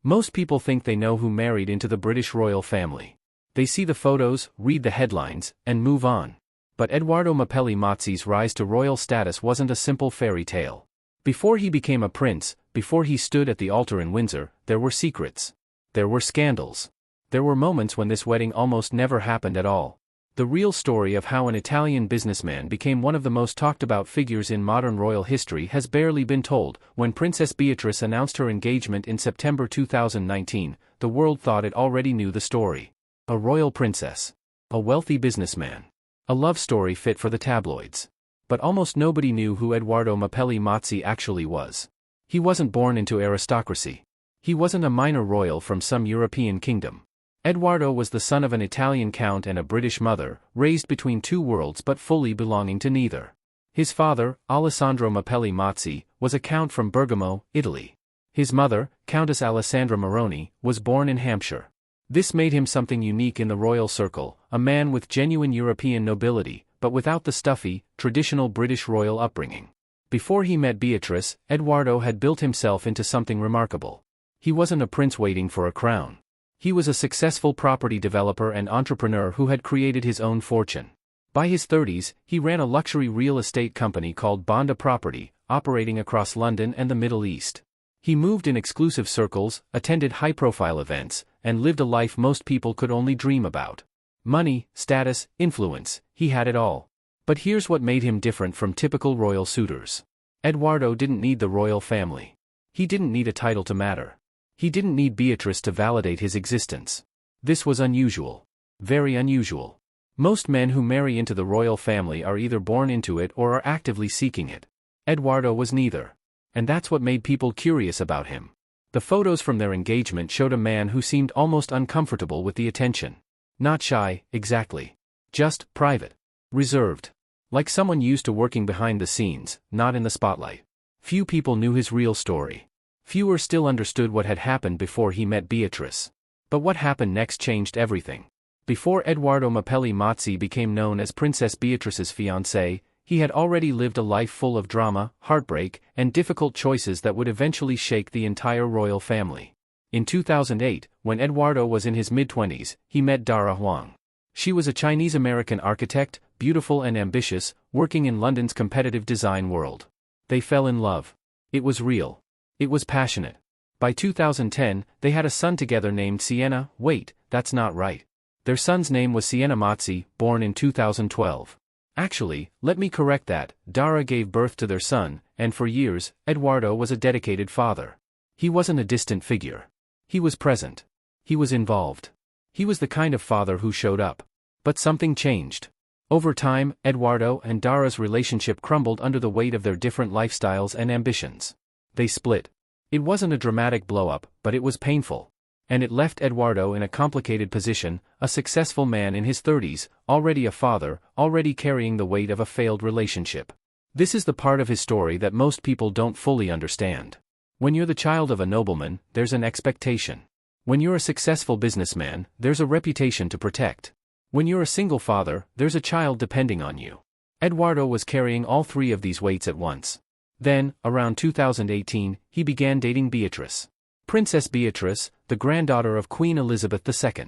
Most people think they know who married into the British royal family. They see the photos, read the headlines, and move on. But Edoardo Mapelli Mazzi's rise to royal status wasn't a simple fairy tale. Before he became a prince, before he stood at the altar in Windsor, there were secrets. There were scandals. There were moments when this wedding almost never happened at all. The real story of how an Italian businessman became one of the most talked about figures in modern royal history has barely been told. When Princess Beatrice announced her engagement in September 2019, the world thought it already knew the story. A royal princess. A wealthy businessman. A love story fit for the tabloids. But almost nobody knew who Edoardo Mapelli Mazzi actually was. He wasn't born into aristocracy. He wasn't a minor royal from some European kingdom. Edoardo was the son of an Italian count and a British mother, raised between two worlds but fully belonging to neither. His father, Alessandro Mapelli Mazzi, was a count from Bergamo, Italy. His mother, Countess Alessandra Moroni, was born in Hampshire. This made him something unique in the royal circle, a man with genuine European nobility, but without the stuffy, traditional British royal upbringing. Before he met Beatrice, Edoardo had built himself into something remarkable. He wasn't a prince waiting for a crown. He was a successful property developer and entrepreneur who had created his own fortune. By his 30s, he ran a luxury real estate company called Bonda Property, operating across London and the Middle East. He moved in exclusive circles, attended high-profile events, and lived a life most people could only dream about. Money, status, influence, he had it all. But here's what made him different from typical royal suitors. Edoardo didn't need the royal family. He didn't need a title to matter. He didn't need Beatrice to validate his existence. This was unusual. Very unusual. Most men who marry into the royal family are either born into it or are actively seeking it. Edoardo was neither. And that's what made people curious about him. The photos from their engagement showed a man who seemed almost uncomfortable with the attention. Not shy, exactly. Just private. Reserved. Like someone used to working behind the scenes, not in the spotlight. Few people knew his real story. Fewer still understood what had happened before he met Beatrice. But what happened next changed everything. Before Edoardo Mapelli Mazzi became known as Princess Beatrice's fiancé, he had already lived a life full of drama, heartbreak, and difficult choices that would eventually shake the entire royal family. In 2008, when Edoardo was in his mid-20s, he met Dara Huang. She was a Chinese-American architect, beautiful and ambitious, working in London's competitive design world. They fell in love. It was real. It was passionate. By 2010, they had a son together named Sienna. Wait, that's not right. Their son's name was Sienna Mazzi, born in 2012. Actually, let me correct that. Dara gave birth to their son, and for years, Edoardo was a dedicated father. He wasn't a distant figure. He was present. He was involved. He was the kind of father who showed up. But something changed. Over time, Edoardo and Dara's relationship crumbled under the weight of their different lifestyles and ambitions. They split. It wasn't a dramatic blow-up, but it was painful. And it left Edoardo in a complicated position, a successful man in his 30s, already a father, already carrying the weight of a failed relationship. This is the part of his story that most people don't fully understand. When you're the child of a nobleman, there's an expectation. When you're a successful businessman, there's a reputation to protect. When you're a single father, there's a child depending on you. Edoardo was carrying all three of these weights at once. Then, around 2018, he began dating Beatrice. Princess Beatrice, the granddaughter of Queen Elizabeth II.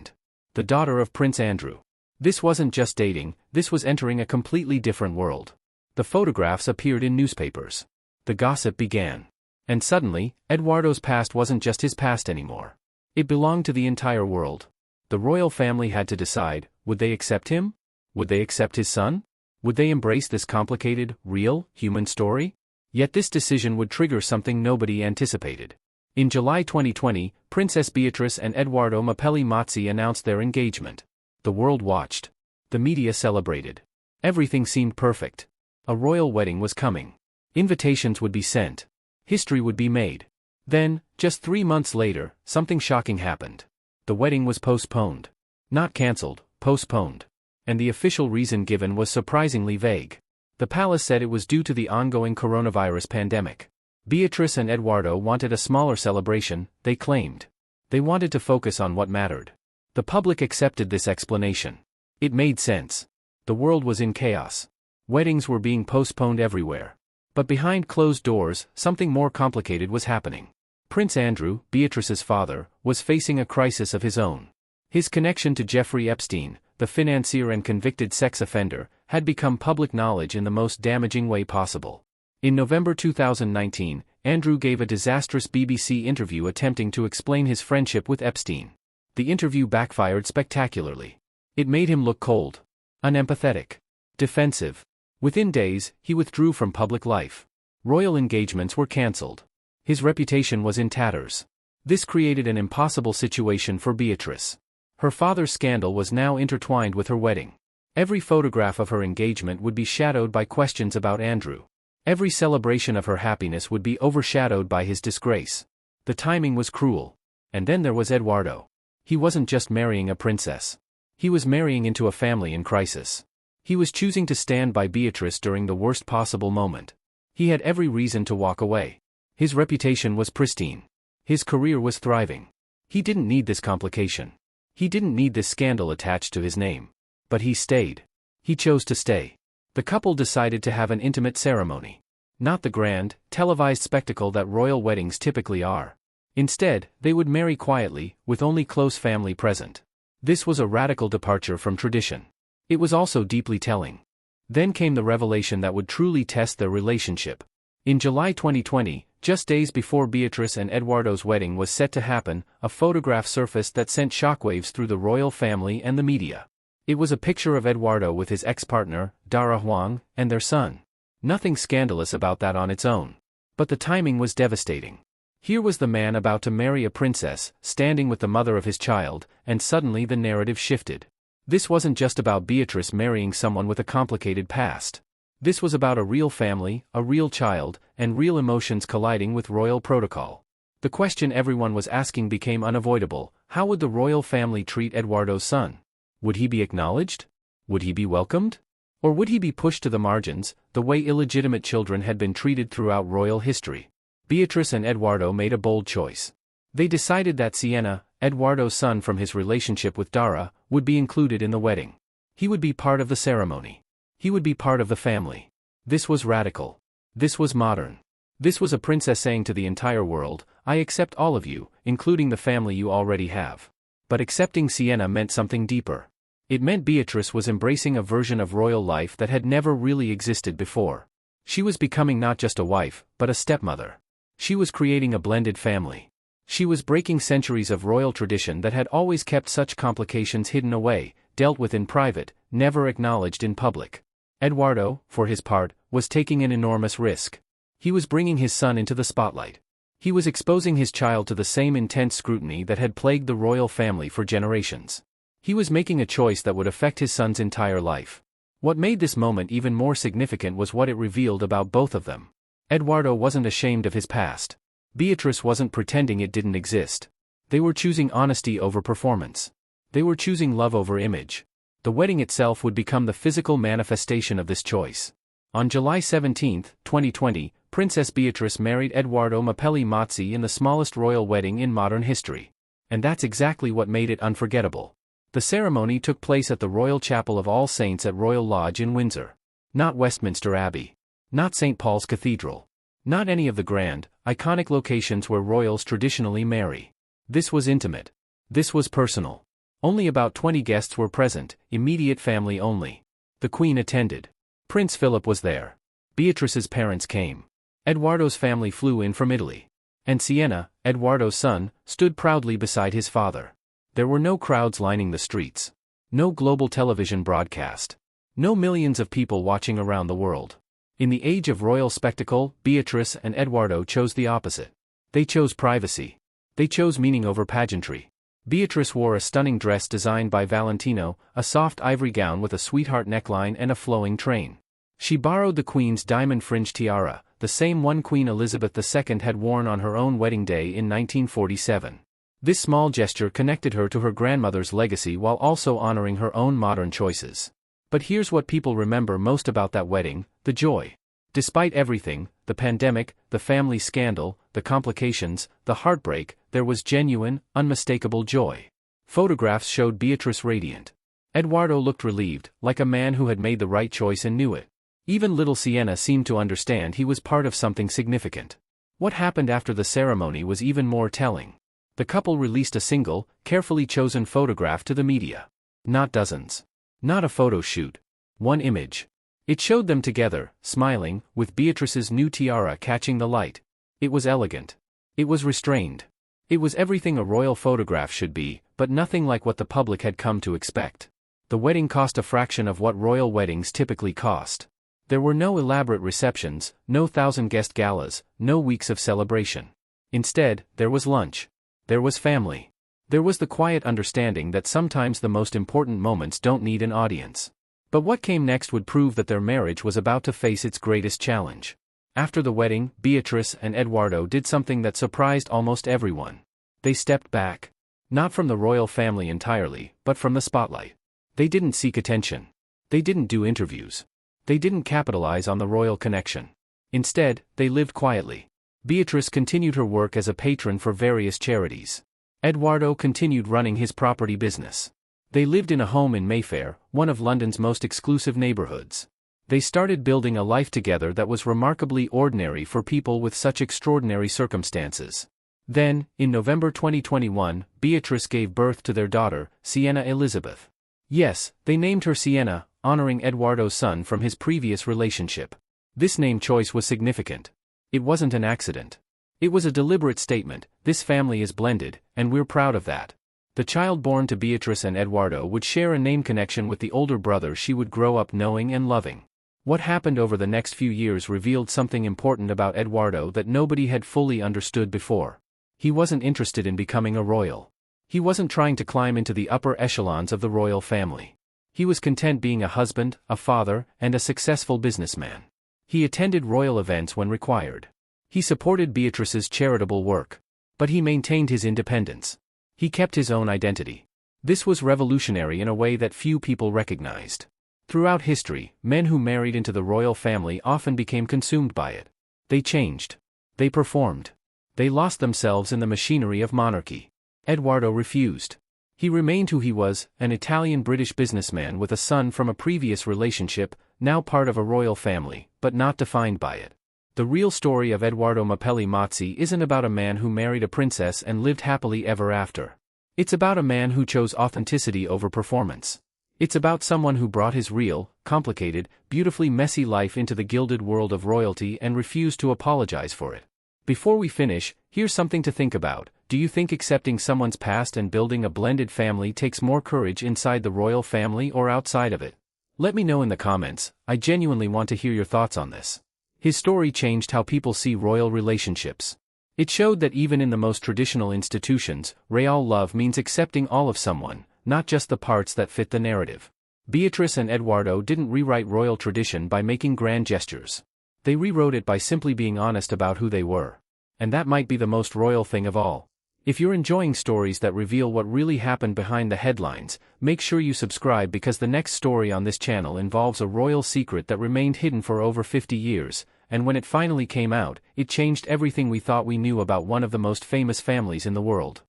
The daughter of Prince Andrew. This wasn't just dating, this was entering a completely different world. The photographs appeared in newspapers. The gossip began. And suddenly, Edoardo's past wasn't just his past anymore. It belonged to the entire world. The royal family had to decide, would they accept him? Would they accept his son? Would they embrace this complicated, real, human story? Yet this decision would trigger something nobody anticipated. In July 2020, Princess Beatrice and Edoardo Mapelli Mazzi announced their engagement. The world watched. The media celebrated. Everything seemed perfect. A royal wedding was coming. Invitations would be sent. History would be made. Then, just 3 months later, something shocking happened. The wedding was postponed. Not cancelled, postponed. And the official reason given was surprisingly vague. The palace said it was due to the ongoing coronavirus pandemic. Beatrice and Edoardo wanted a smaller celebration, they claimed. They wanted to focus on what mattered. The public accepted this explanation. It made sense. The world was in chaos. Weddings were being postponed everywhere. But behind closed doors, something more complicated was happening. Prince Andrew, Beatrice's father, was facing a crisis of his own. His connection to Jeffrey Epstein, the financier and convicted sex offender, had become public knowledge in the most damaging way possible. In November 2019, Andrew gave a disastrous BBC interview attempting to explain his friendship with Epstein. The interview backfired spectacularly. It made him look cold, unempathetic, defensive. Within days, he withdrew from public life. Royal engagements were cancelled. His reputation was in tatters. This created an impossible situation for Beatrice. Her father's scandal was now intertwined with her wedding. Every photograph of her engagement would be shadowed by questions about Andrew. Every celebration of her happiness would be overshadowed by his disgrace. The timing was cruel. And then there was Eduardo. He wasn't just marrying a princess. He was marrying into a family in crisis. He was choosing to stand by Beatrice during the worst possible moment. He had every reason to walk away. His reputation was pristine. His career was thriving. He didn't need this complication. He didn't need this scandal attached to his name. But he stayed. He chose to stay. The couple decided to have an intimate ceremony. Not the grand, televised spectacle that royal weddings typically are. Instead, they would marry quietly, with only close family present. This was a radical departure from tradition. It was also deeply telling. Then came the revelation that would truly test their relationship. In July 2020, just days before Beatrice and Eduardo's wedding was set to happen, a photograph surfaced that sent shockwaves through the royal family and the media. It was a picture of Eduardo with his ex-partner, Dara Huang, and their son. Nothing scandalous about that on its own. But the timing was devastating. Here was the man about to marry a princess, standing with the mother of his child, and suddenly the narrative shifted. This wasn't just about Beatrice marrying someone with a complicated past. This was about a real family, a real child, and real emotions colliding with royal protocol. The question everyone was asking became unavoidable: how would the royal family treat Eduardo's son? Would he be acknowledged? Would he be welcomed? Or would he be pushed to the margins, the way illegitimate children had been treated throughout royal history? Beatrice and Eduardo made a bold choice. They decided that Siena, Eduardo's son from his relationship with Dara, would be included in the wedding. He would be part of the ceremony. He would be part of the family. This was radical. This was modern. This was a princess saying to the entire world, "I accept all of you, including the family you already have." But accepting Siena meant something deeper. It meant Beatrice was embracing a version of royal life that had never really existed before. She was becoming not just a wife, but a stepmother. She was creating a blended family. She was breaking centuries of royal tradition that had always kept such complications hidden away, dealt with in private, never acknowledged in public. Eduardo, for his part, was taking an enormous risk. He was bringing his son into the spotlight. He was exposing his child to the same intense scrutiny that had plagued the royal family for generations. He was making a choice that would affect his son's entire life. What made this moment even more significant was what it revealed about both of them. Eduardo wasn't ashamed of his past. Beatrice wasn't pretending it didn't exist. They were choosing honesty over performance. They were choosing love over image. The wedding itself would become the physical manifestation of this choice. On July 17, 2020, Princess Beatrice married Edoardo Mapelli Mazzi in the smallest royal wedding in modern history. And that's exactly what made it unforgettable. The ceremony took place at the Royal Chapel of All Saints at Royal Lodge in Windsor. Not Westminster Abbey. Not St. Paul's Cathedral. Not any of the grand, iconic locations where royals traditionally marry. This was intimate. This was personal. Only about 20 guests were present, immediate family only. The Queen attended. Prince Philip was there. Beatrice's parents came. Eduardo's family flew in from Italy. And Siena, Eduardo's son, stood proudly beside his father. There were no crowds lining the streets. No global television broadcast. No millions of people watching around the world. In the age of royal spectacle, Beatrice and Eduardo chose the opposite. They chose privacy. They chose meaning over pageantry. Beatrice wore a stunning dress designed by Valentino, a soft ivory gown with a sweetheart neckline and a flowing train. She borrowed the Queen's diamond-fringed tiara, the same one Queen Elizabeth II had worn on her own wedding day in 1947. This small gesture connected her to her grandmother's legacy while also honoring her own modern choices. But here's what people remember most about that wedding: the joy. Despite everything, the pandemic, the family scandal, the complications, the heartbreak, there was genuine, unmistakable joy. Photographs showed Beatrice radiant. Eduardo looked relieved, like a man who had made the right choice and knew it. Even little Siena seemed to understand he was part of something significant. What happened after the ceremony was even more telling. The couple released a single, carefully chosen photograph to the media. Not dozens. Not a photo shoot. One image. It showed them together, smiling, with Beatrice's new tiara catching the light. It was elegant. It was restrained. It was everything a royal photograph should be, but nothing like what the public had come to expect. The wedding cost a fraction of what royal weddings typically cost. There were no elaborate receptions, no 1,000-guest galas, no weeks of celebration. Instead, there was lunch. There was family. There was the quiet understanding that sometimes the most important moments don't need an audience. But what came next would prove that their marriage was about to face its greatest challenge. After the wedding, Beatrice and Eduardo did something that surprised almost everyone. They stepped back. Not from the royal family entirely, but from the spotlight. They didn't seek attention. They didn't do interviews. They didn't capitalize on the royal connection. Instead, they lived quietly. Beatrice continued her work as a patron for various charities. Eduardo continued running his property business. They lived in a home in Mayfair, one of London's most exclusive neighborhoods. They started building a life together that was remarkably ordinary for people with such extraordinary circumstances. Then, in November 2021, Beatrice gave birth to their daughter, Sienna Elizabeth. Yes, they named her Sienna, honoring Eduardo's son from his previous relationship. This name choice was significant. It wasn't an accident. It was a deliberate statement: this family is blended, and we're proud of that. The child born to Beatrice and Eduardo would share a name connection with the older brother she would grow up knowing and loving. What happened over the next few years revealed something important about Eduardo that nobody had fully understood before. He wasn't interested in becoming a royal. He wasn't trying to climb into the upper echelons of the royal family. He was content being a husband, a father, and a successful businessman. He attended royal events when required. He supported Beatrice's charitable work. But he maintained his independence. He kept his own identity. This was revolutionary in a way that few people recognized. Throughout history, men who married into the royal family often became consumed by it. They changed. They performed. They lost themselves in the machinery of monarchy. Eduardo refused. He remained who he was, an Italian-British businessman with a son from a previous relationship, now part of a royal family, but not defined by it. The real story of Edoardo Mapelli Mazzi isn't about a man who married a princess and lived happily ever after. It's about a man who chose authenticity over performance. It's about someone who brought his real, complicated, beautifully messy life into the gilded world of royalty and refused to apologize for it. Before we finish, here's something to think about. Do you think accepting someone's past and building a blended family takes more courage inside the royal family or outside of it? Let me know in the comments. I genuinely want to hear your thoughts on this. His story changed how people see royal relationships. It showed that even in the most traditional institutions, royal love means accepting all of someone, not just the parts that fit the narrative. Beatrice and Eduardo didn't rewrite royal tradition by making grand gestures. They rewrote it by simply being honest about who they were. And that might be the most royal thing of all. If you're enjoying stories that reveal what really happened behind the headlines, make sure you subscribe because the next story on this channel involves a royal secret that remained hidden for over 50 years, and when it finally came out, it changed everything we thought we knew about one of the most famous families in the world.